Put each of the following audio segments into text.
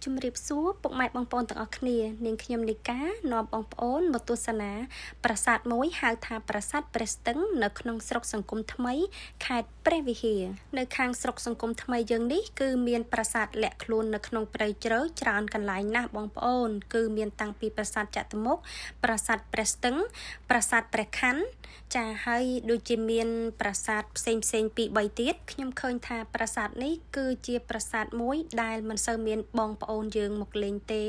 ជំរាបសួរពុកម៉ែបងប្អូនទាំងអស់គ្នានាងខ្ញុំនីកានាំបងប្អូនមកទស្សនាប្រាសាទមួយហៅថាប្រាសាទព្រះស្ទឹងនៅក្នុងស្រុកសង្គមថ្មីខេត្តព្រះវិហារនៅខាងស្រុកសង្គមថ្មីយើងនេះគឺមានប្រាសាទលាក់ខ្លួននៅក្នុងព្រៃជ្រៅច្រើនកន្លែងណាស់បងប្អូនគឺមានតាំងពីប្រាសាទចតុមុខប្រាសាទព្រះស្ទឹងប្រាសាទព្រះខ័នចាហើយដូចជាមានប្រាសាទផ្សេងពី3ទៀតខ្ញុំឃើញថាប្រាសាទនេះគឺជាប្រាសាទមួយដែលមិនសូវមានបងប្អូនយើងមកលេងទេ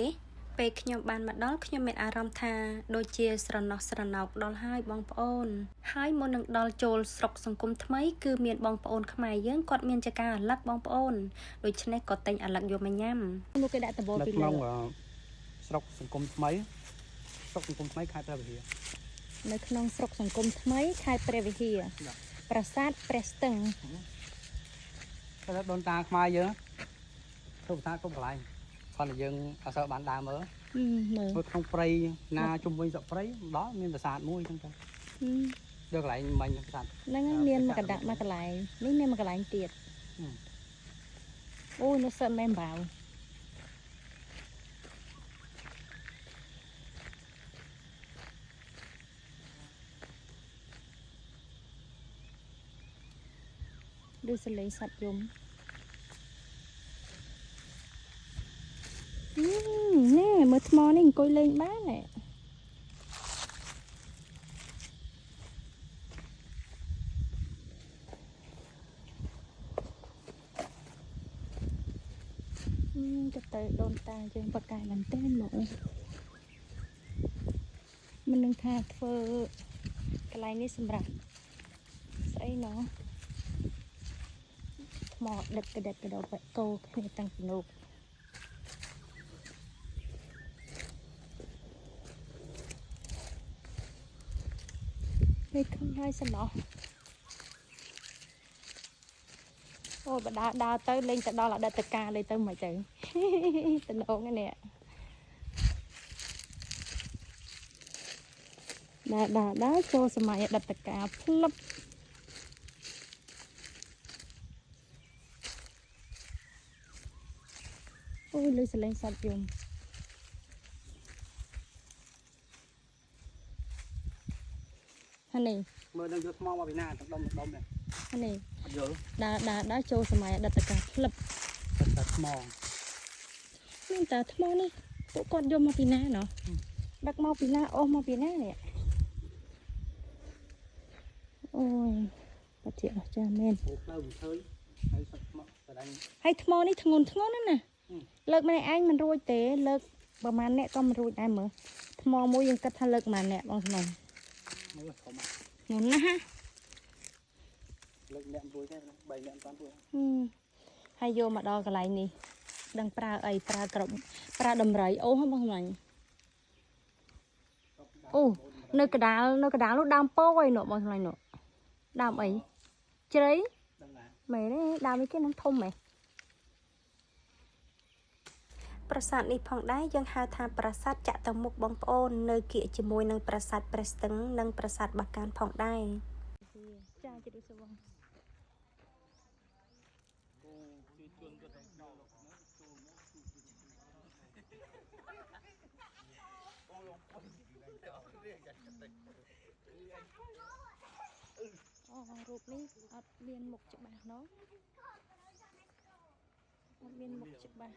ពេលខ្ញុំបានមកដល់ខ្ញុំមានអារម្មណ៍ថាដូចជាស្រណោះស្រណោកដល់ហើយបងប្អូនហើយមុននឹងដល់ចូលស្រុកសង្គមថ្មីគឺមានបងប្អូនខ្មែរយើងគាត់មានចការអាឡឹកបងប្អូនដូច្នេះក៏ទិញអាឡឹកយកមកញ៉ាំនោះគេដាក់ដបពីលើក្នុងស្រុកសង្គមថ្មីស្រុកសង្គមថ្មីខេត្តព្រះវិហារនៅក្នុងស្រុកសង្គមថ្មីខេត្តព្រះវិហារប្រាសាទព្រះស្ទឹងតែដូនតាខ្មែរយើងធ្វើប្រាសាទគ្រប់កន្លែងគាត់តែយើងអត់សូវបានដើរមើលនៅក្នុងព្រៃណាជុំវិញស្រុកព្រៃម្ដងមានប្រាសាទមួយហ្នឹងទៅយកកន្លែងមិញប្រាសាទហ្នឹងមានមួយកណ្ដាក់មួយកន្លែងនេះមានមួយកន្លែងទៀតអូនោះសឹកមែនបាវដូចសលេងសត្វយំនេះមើលថ្មនេះអង្គុយលេងបានណែទៅដូនតាយើងបកកាយមែនទេមកមិននឹងថាធ្វើកន្លែងនេះសម្រាប់ស្អីណោះមកដឹកកដិតកដោបកោគ្នាតាំងពីនោះពេលឃើញហើយសំណោះអូបដើរទៅលេងទៅដល់អតីតកាលលេងទៅមិនទៅតំណងនេះដើរចូលសម័យអតីតកាលផ្លឹបអូយលុយសលេងសត្វយំហ្នឹងមើលនឹងយកថ្មមកពីណាទៅដុំនេះនេះអត់យល់ដើរចូលសម័យអតីតកាលផ្លឹបតែថ្មមានតែថ្មនេះពួកគាត់យកមកពីណាណោះដឹកមកពីណាអូសមកពីណានេះអូយបាត់ជាអស់ចាមែនអូផ្លូវមិនឃើញហើយសឹកថ្មតែដាច់ហើយថ្មនេះធ្ងន់ណាលើកម្នាក់ឯងមិនរួចទេលើកប្រហែលអ្នកក៏មិនរួចដែរមើលថ្មមួយយើងគិតថាលើកប្រហែលអ្នកបងស្នំមើលធំហ្នឹងណាហ่ะលើកអ្នករួចទេ3អ្នកមិនរួចហើយយកមកដល់កន្លែងនេះដឹងប្រើអីប្រើក្របប្រើដំរីអូហ៎បងស្មាញ់អូនៅកដាលនោះដើមពោអីនោះបងស្មាញ់នោះដើមអីជ្រៃមែនទេដើមនេះគេនឹងធំហ៎ប្រាសាទនេះផងដែរយើងហៅថាប្រាសាទចតុមុខបងប្អូននៅគៀកជាមួយនឹងប្រាសាទព្រះស្ទឹងនិងប្រាសាទបាកានផងដែរចាជិះដូចបងរូបនេះអត់មានមុខច្បាស់ណោះអត់មានមុខច្បាស់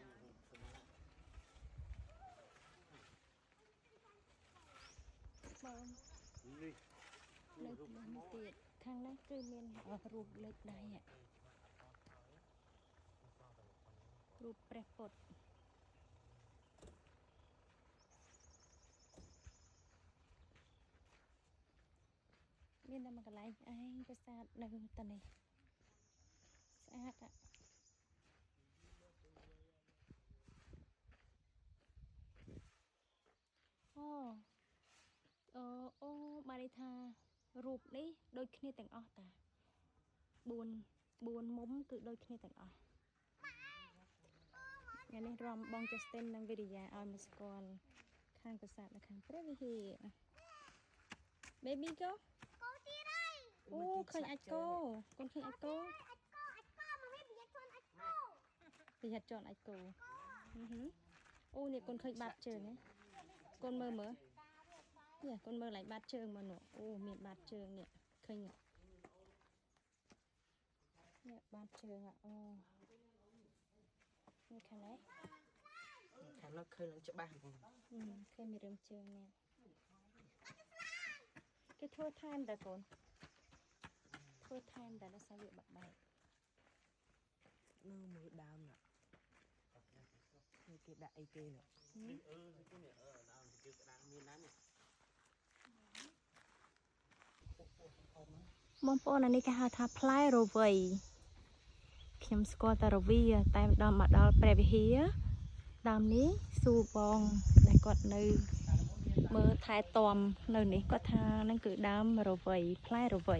បងនៅក្នុងទៀតខាងនេះគឺមានរូបលើកដៃរូបព្រះពុទ្ធមានតែមួយកន្លែងឯងប្រាសាទនៅតនេះស្អាតអូបានន័យថារូបនេះដូចគ្នាទាំងអស់តា4មុំគឺដូចគ្នាទាំងអស់ថ្ងៃនេះរំបង Justin និងវិរិយាឲ្យមកស្គាល់ខាងប្រាសាទនៅខាងព្រះវិហារ Baby go ទៀតហើយអូឃើញអាចគោកូនឃើញអាចគោមកមានប្រយ័ត្នជន់អាចគោប្រយ័ត្នជន់អាចគោ ô nè con khơi bát trường ấy con mơ mơ nè con mơ lại bát trường mà nọ ô miệng bát trường nè khơi nè nè bát trường ạ ô nè khả đấy khả nó khơi nó chụp ba khơi mi rừng trường nè cái thua time đã con thua time đã nó sao việc bạc bài nó mới đau nè cái đại kia nè បងប្អូនអានេះគេហៅថាផ្លែរវៃខ្ញុំស្គាល់តែរវីតែដល់មកដល់ព្រះវិហារដើមនេះស៊ូបងដែលគាត់នៅមើលថែទាំនៅនេះគាត់ថានឹងគឺដើមរវៃផ្លែរវៃ